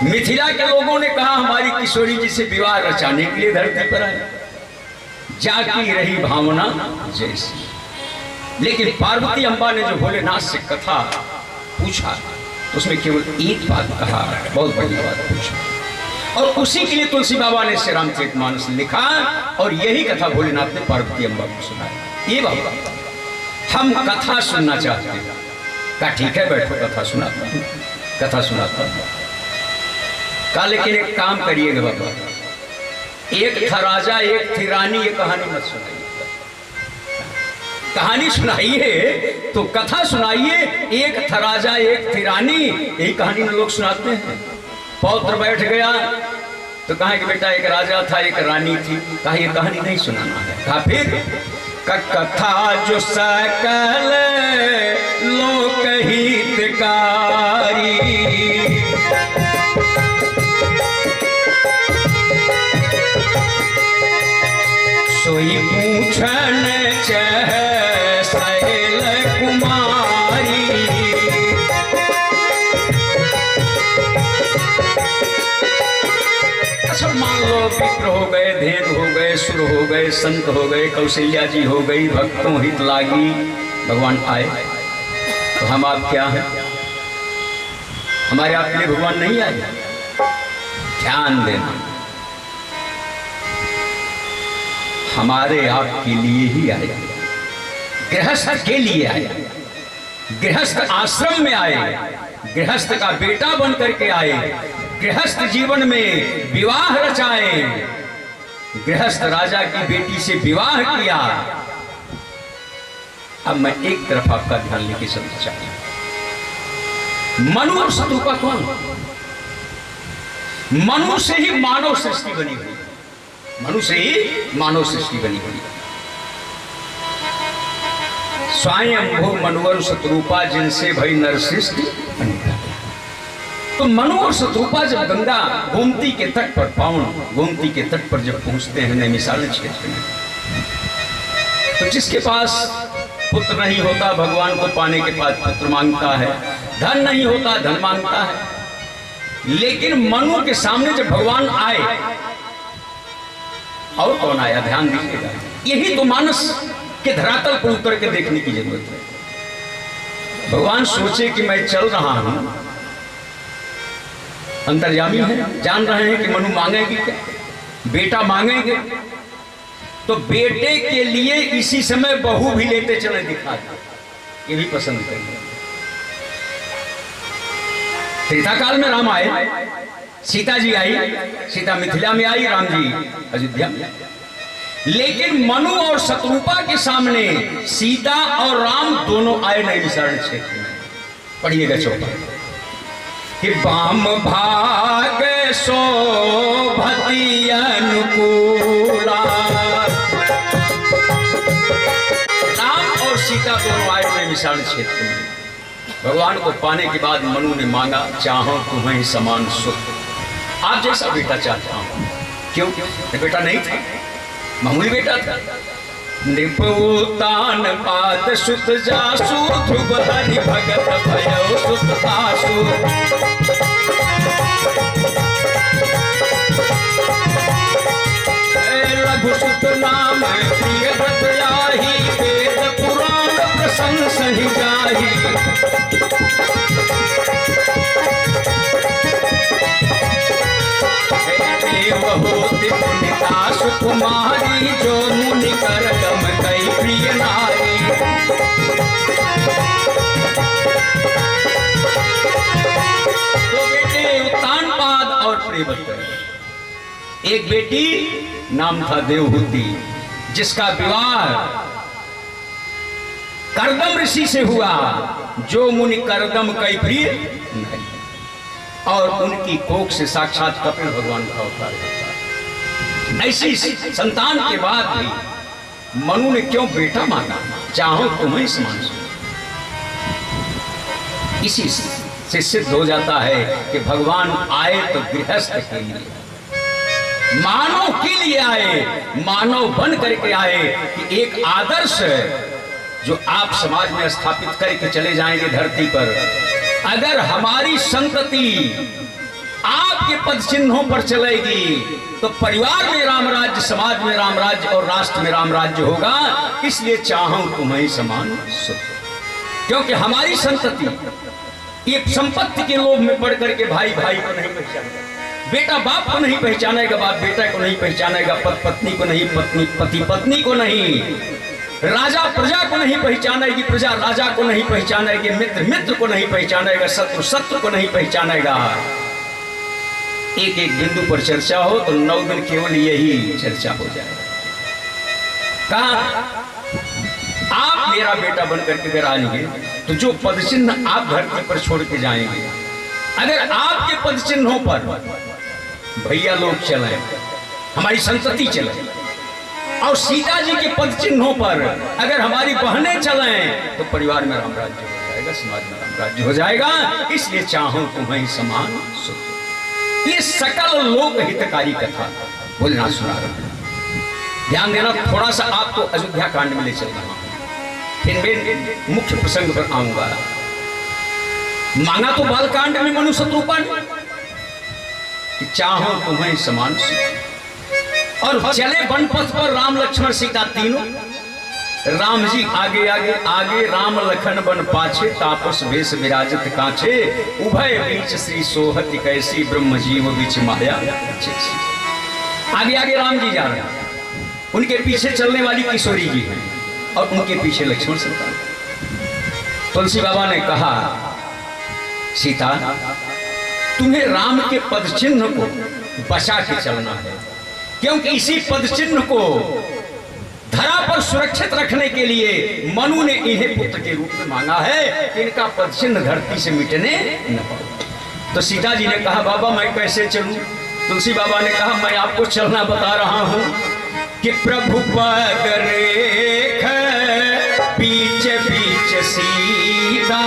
मिथिला के लोगों ने कहा हमारी किशोरी जी से विवाह रचाने के लिए धरती पर आए, जाकी रही भावना जैसी। लेकिन पार्वती अम्बा ने जो भोलेनाथ से कथा पूछा तो उसमें केवल एक बात कहा, बहुत बड़ी बात पूछा, और उसी के लिए तुलसी बाबा ने श्री रामचरितमानस लिखा और यही कथा भोलेनाथ ने पार्वती अम्बा को सुनाई। ये बाबा हम कथा सुनना चाहते हैं। कहा ठीक है बैठो कथा सुनाता हूँ, कथा सुनाता हूँ। कहा लेकिन एक काम करिएगा बाबा, एक था राजा एक थी रानी, ये कहानी मत सुनाइए। कहानी सुनाइए तो कथा सुनाइए, एक था राजा एक थी रानी, यही कहानी में लोग सुनाते हैं। पौत्र बैठ गया तो कहा कि बेटा एक राजा था एक रानी थी। कहा ये कहानी नहीं सुनाना है। कहा फिर कथा जो सकल लोक हितकारी, सोई पूछन चह सहेल कुमारी, अच्छा मान लो विप्र हो गए, धेनु हो गए, सुर हो गए, संत हो गए, कौशल्या जी हो गई, भक्तों हित लागी, भगवान आए तो हम आप क्या हैं? हमारे आपके लिए भगवान नहीं आए। ध्यान देना, हमारे आपके लिए ही आए, गृहस्थ के लिए आए, गृहस्थ आश्रम में आए, गृहस्थ का बेटा बन करके आए, गृहस्थ जीवन में विवाह रचाए, गृहस्थ राजा की बेटी से विवाह किया। अब मैं एक तरफ आपका ध्यान लेके चलना चाहता हूं। मनु और शत्रुपा कौन? मनु से ही मानव सृष्टि बनी हुई, मनु से ही मानव सृष्टि बनी हुई। स्वयंभू मनुवर शत्रुपा जिनसे भई नर सृष्टि। तो मनु और शत्रुपा जब गंगा गोमती के तट पर, पावन गोमती के तट पर जब पहुंचते हैं नैमिषारण्य क्षेत्र में, तो जिसके पास पुत्र नहीं होता भगवान को पाने के बाद पुत्र मांगता है, धन नहीं होता धन मांगता है। लेकिन मनु के सामने जब भगवान आए, और कौन आया ध्यान दीजिएगा, यही तो मानस के धरातल पर उतर के देखने की जरूरत है। भगवान सोचे कि मैं चल रहा हूं, अंतर्यामी है, जान रहे हैं कि मनु मांगेगी क्या, बेटा मांगेंगे, तो बेटे के लिए इसी समय बहू भी लेते चले दिखा दे, ये भी पसंद करेंगे। त्रेता काल में राम आए, सीता जी आई, सीता मिथिला में आई, राम जी अयोध्या में। लेकिन मनु और शत्रुपा के सामने सीता और राम दोनों आए नैमिषारण्य क्षेत्र में। पढ़िएगा चौपा कि वाम भाग शोभति अनुकूला, राम और सीता दोनों आए नैमिषारण्य क्षेत्र में। भगवान को पाने के बाद मनु ने मांगा, चाहो तुम्हें समान सुख, आप जैसा बेटा चाहता हूं। क्यों? बेटा नहीं था, मामूली बेटा था। निपुतान पाद सुत जासु, ध्रुव हरि भगत भयो सुत तासु। लघु सुत नाम प्रिय व्रत लाही, वेद पुराण प्रसंग सहि जाही। होती पुनिता सुकुमारी, जो मुनि कर दम कई प्रिय नारी। तो बेटे उत्तानपाद और प्रियव्रत, एक बेटी नाम था देवहूति, जिसका विवाह करदम ऋषि से हुआ, जो मुनि करदम कई प्रिय नहीं, और उनकी कोख से साक्षात कपिल भगवान का अवतार होता है। ऐसी संतान के बाद भी मनु ने क्यों बेटा मांगा, चाहो तुम्हें समान सुख। इसी से सिद्ध हो जाता है कि भगवान आए तो गृहस्थ के लिए, मानव के लिए आए, मानव बन करके आए कि एक आदर्श जो आप समाज में स्थापित करके चले जाएंगे धरती पर। अगर हमारी संतति आपके पद चिन्हों पर चलेगी तो परिवार में राम राज्य, समाज में राम राज्य और राष्ट्र में राम राज्य होगा। इसलिए चाहूं तुम्हें समान सुख, क्योंकि हमारी संतति ये संपत्ति के लोभ में पड़ करके भाई भाई को नहीं पहचानेगा, बेटा बाप को नहीं पहचानेगा, बाप बेटा को नहीं पहचानेगा, पत्नी को नहीं, पति पत्नी को नहीं, राजा प्रजा को नहीं पहचानेगी, प्रजा राजा को नहीं पहचानेगी, मित्र मित्र को नहीं पहचानेगा, शत्रु शत्रु को नहीं पहचानेगा। एक एक बिंदु पर चर्चा हो तो 9 दिन केवल यही चर्चा हो जाएगा। कहा आप मेरा बेटा बनकर के अगर आएंगे तो जो पद चिन्ह आप धरती पर छोड़ के जाएंगे, अगर आपके पद चिन्हों पर भैया लोग चले, हमारी संतति चले, और सीता जी के पद चिन्हों पर अगर हमारी बहनें चलें तो परिवार में राम राज्य हो जाएगा, समाज में राम राज्य हो जाएगा। इसलिए चाहूं तुम्हें समान सुख। ये सकल लोक हितकारी कथा बोलना सुना रहा। ध्यान देना, थोड़ा सा आपको अयोध्या कांड में ले चल रहा हूं, फिर मैं मुख्य प्रसंग पर आऊंगा। मांगा तो बाल कांड में मनु शत्रुपन कि चाहो तुम्हें समान सुख, और चले वनपथ पर राम लक्ष्मण सीता तीनों। राम जी आगे आगे आगे, राम लखन बन पाछे, तापस वेश विराजत काछे, उभय बीच श्री सोहत कैसी, ब्रह्म जीव बीच माया। आगे आगे राम जी जा रहे हैं, उनके पीछे चलने वाली किशोरी जी हैं और उनके पीछे लक्ष्मण सीता। तुलसी बाबा ने कहा सीता तुम्हें राम के पद चिन्ह को बचा के चलना है, क्योंकि इसी पद चिन्ह को धरा पर सुरक्षित रखने के लिए मनु ने इन्हें पुत्र के रूप में मांगा है कि इनका पद चिन्ह धरती से मिटने न पाए। तो सीता जी ने कहा बाबा मैं कैसे चलूं? तुलसी बाबा ने कहा मैं आपको चलना बता रहा हूं कि प्रभु पद रेख बीच बीच सीता